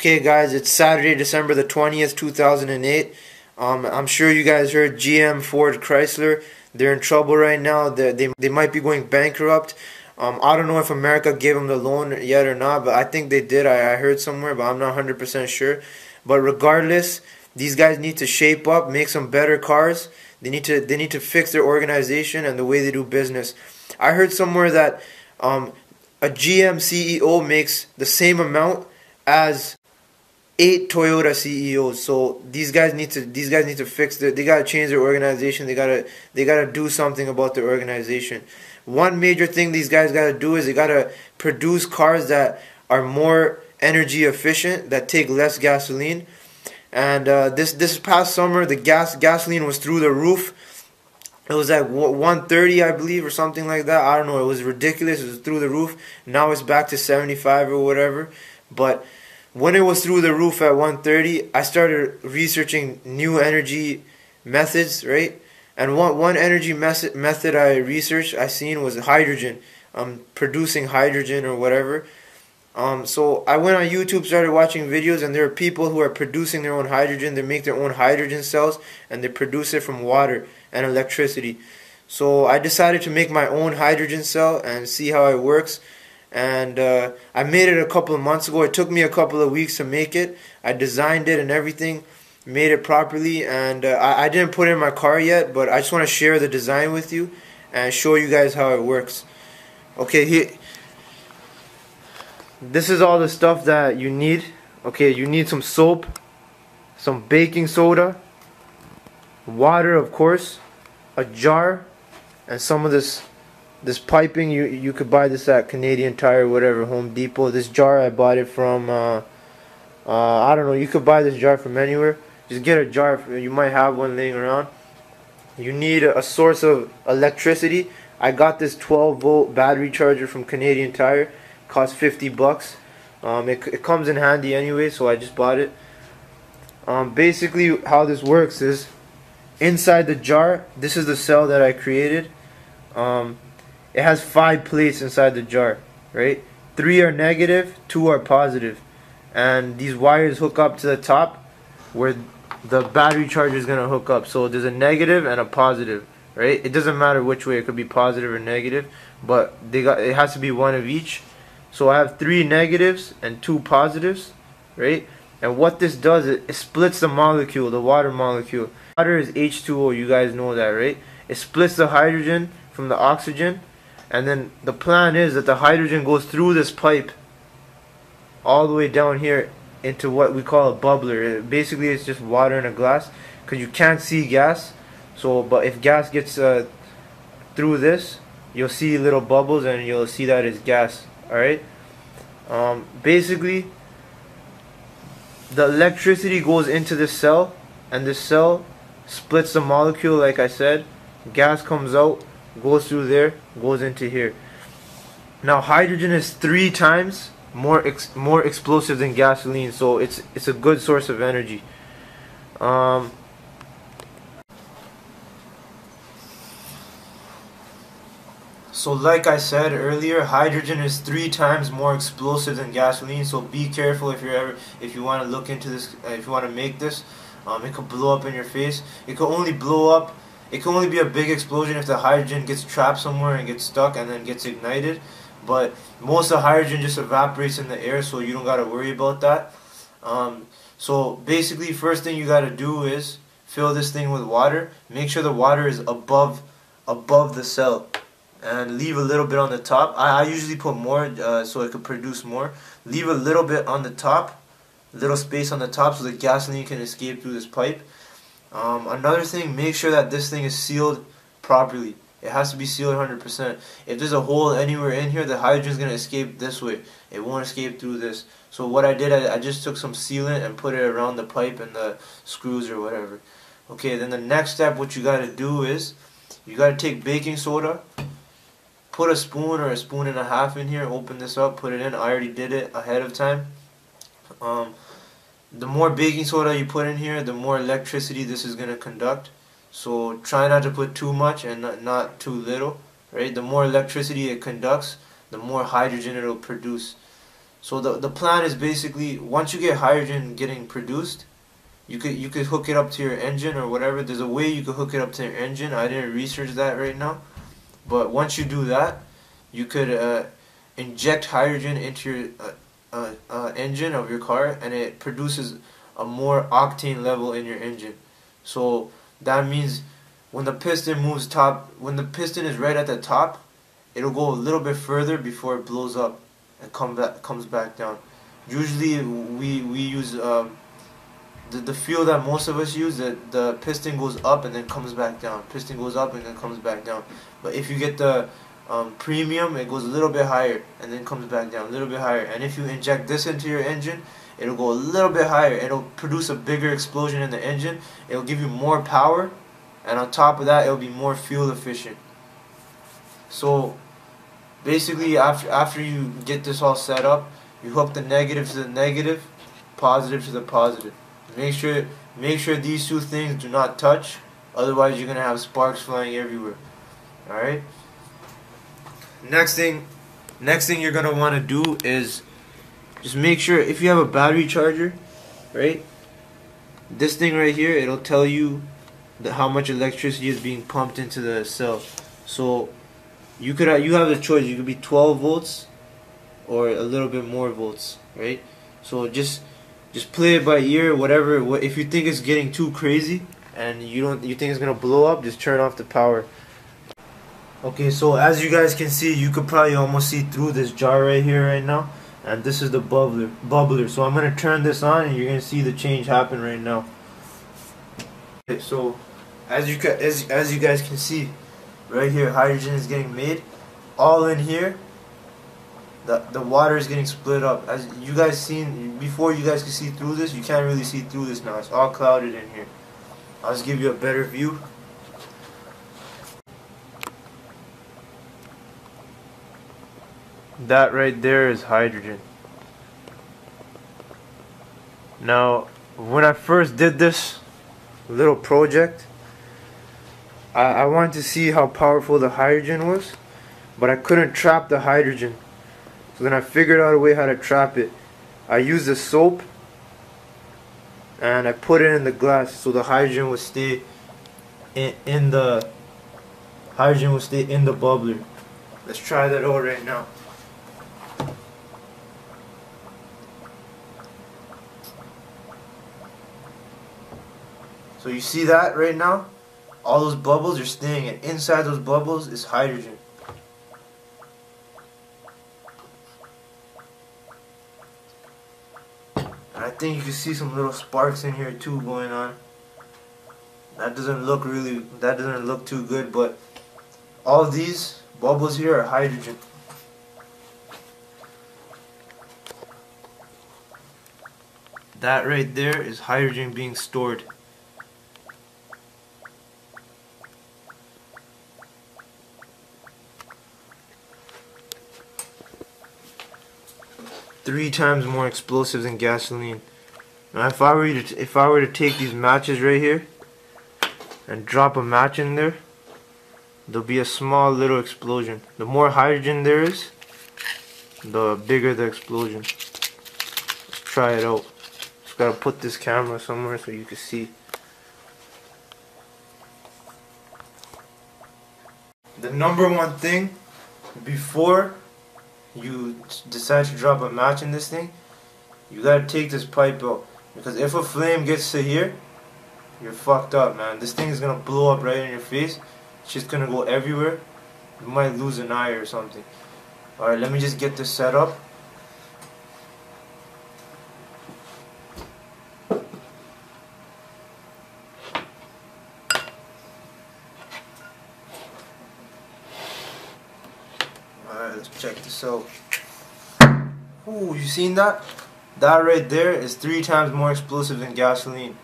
Okay guys, it's Saturday, December the 20th, 2008. I'm sure you guys heard GM, Ford, Chrysler. They're in trouble right now. They might be going bankrupt. I don't know if America gave them the loan yet or not, but I think they did. I heard somewhere, but I'm not 100% sure. But regardless, these guys need to shape up, make some better cars. They need to fix their organization and the way they do business. I heard somewhere that a GM CEO makes the same amount as 8 Toyota CEOs. So these guys need to fix they gotta change their organization. They gotta do something about their organization. One major thing these guys gotta do is they gotta produce cars that are more energy efficient, that take less gasoline. And this past summer, the gasoline was through the roof. It was like 130, I believe, or something like that. I don't know. It was ridiculous. It was through the roof. Now it's back to 75 or whatever. But when it was through the roof at 130, I started researching new energy methods, right? And one energy method I researched, I seen was hydrogen, producing hydrogen or whatever. So I went on YouTube, started watching videos, and there are people who are producing their own hydrogen. They make their own hydrogen cells, and they produce it from water and electricity. So I decided to make my own hydrogen cell and see how it works. And I made it a couple of months ago. It took me a couple of weeks to make it. I designed it and everything, made it properly, and I didn't put it in my car yet, but I just want to share the design with you and show you guys how it works. Okay, here. This is all the stuff that you need. Okay, you need some soap, some baking soda, water of course, a jar, and some of this piping. You could buy this at Canadian Tire, whatever, Home Depot. This jar I bought it from I don't know, you could buy this jar from anywhere. Just get a jar, you might have one laying around. You need a source of electricity. I got this 12-volt battery charger from Canadian Tire. Cost 50 bucks. It comes in handy anyway, so I just bought it. Basically how this works is, inside the jar, this is the cell that I created. It has 5 plates inside the jar, right? 3 are negative, 2 are positive. And these wires hook up to the top where the battery charger is going to hook up. So there's a negative and a positive, right? It doesn't matter which way, it could be positive or negative, but it has to be one of each. So I have 3 negatives and 2 positives, right? And what this does, it splits the molecule, the water molecule. Water is H2O, you guys know that, right? It splits the hydrogen from the oxygen, and then the plan is that the hydrogen goes through this pipe all the way down here into what we call a bubbler. Basically it's just water in a glass, because you can't see gas. So, but if gas gets through this, you'll see little bubbles and you'll see that it's gas. Alright, basically the electricity goes into this cell, and this cell splits the molecule like I said. Gas comes out, goes through there, goes into here. Now hydrogen is 3 times more explosive than gasoline, so it's a good source of energy. So like I said earlier, hydrogen is 3 times more explosive than gasoline. So be careful if you want to look into this, if you want to make this. It could blow up in your face. It could only blow up. It could only be a big explosion if the hydrogen gets trapped somewhere and gets stuck and then gets ignited. But most of the hydrogen just evaporates in the air, so you don't gotta worry about that. So basically, first thing you gotta do is fill this thing with water. Make sure the water is above the cell. And leave a little bit on the top. I usually put more so it could produce more. Leave a little bit on the top, little space on the top, so the gasoline can escape through this pipe. Another thing, make sure that this thing is sealed properly. It has to be sealed 100%. If there's a hole anywhere in here, the hydrogen is going to escape this way. It won't escape through this. So what I did, I just took some sealant and put it around the pipe and the screws or whatever. Okay, then the next step, what you got to do is, you got to take baking soda. Put a spoon or a spoon and a half in here, open this up, put it in. I already did it ahead of time. The more baking soda you put in here, the more electricity this is going to conduct. So try not to put too much and not too little, right? The more electricity it conducts, the more hydrogen it will produce. So the plan is basically, once you get hydrogen getting produced, you could hook it up to your engine or whatever. There's a way you could hook it up to your engine. I didn't research that right now, but once you do that, you could inject hydrogen into your engine of your car, and it produces a more octane level in your engine. So that means when the piston moves when the piston is right at the top, it'll go a little bit further before it blows up and comes back down. Usually we use the fuel that most of us use, that the piston goes up and then comes back down. Piston goes up and then comes back down. But if you get the premium, it goes a little bit higher and then comes back down, a little bit higher. And if you inject this into your engine, it'll go a little bit higher. It'll produce a bigger explosion in the engine. It'll give you more power, and on top of that, it'll be more fuel efficient. So basically, after you get this all set up, you hook the negative to the negative, positive to the positive. Make sure these two things do not touch, otherwise you're gonna have sparks flying everywhere. All right. Next thing you're gonna want to do is just make sure, if you have a battery charger, right? This thing right here, it'll tell you how much electricity is being pumped into the cell. So you have the choice. You could be 12 volts or a little bit more volts, right? So just play it by ear. Whatever. If you think it's getting too crazy and you think it's gonna blow up, just turn off the power. Okay, so as you guys can see, you could probably almost see through this jar right here right now, and this is the bubbler. So I'm gonna turn this on, and you're gonna see the change happen right now. Okay, so as you guys can see, right here, hydrogen is getting made. All in here, the water is getting split up. As you guys seen before, you guys can see through this. You can't really see through this now. It's all clouded in here. I'll just give you a better view. That right there is hydrogen. Now, when I first did this little project, I wanted to see how powerful the hydrogen was, but I couldn't trap the hydrogen. So then I figured out a way how to trap it. I used a soap and I put it in the glass so the hydrogen would stay in the bubbler. Let's try that out right now. So you see that right now? All those bubbles are staying, and inside those bubbles is hydrogen. And I think you can see some little sparks in here too going on. That doesn't look too good, but all these bubbles here are hydrogen. That right there is hydrogen being stored. Three times more explosive than gasoline. Now, if I were to take these matches right here and drop a match in there, there'll be a small little explosion. The more hydrogen there is, the bigger the explosion. Let's try it out. Just gotta put this camera somewhere so you can see. The number one thing before you decide to drop a match in this thing, you gotta take this pipe out, because if a flame gets to here, you're fucked up, man. This thing is gonna blow up right in your face. It's just gonna go everywhere. You might lose an eye or something. Alright, let me just get this set up. Alright, let's check this out. Ooh, you seen that? That right there is 3 times more explosive than gasoline.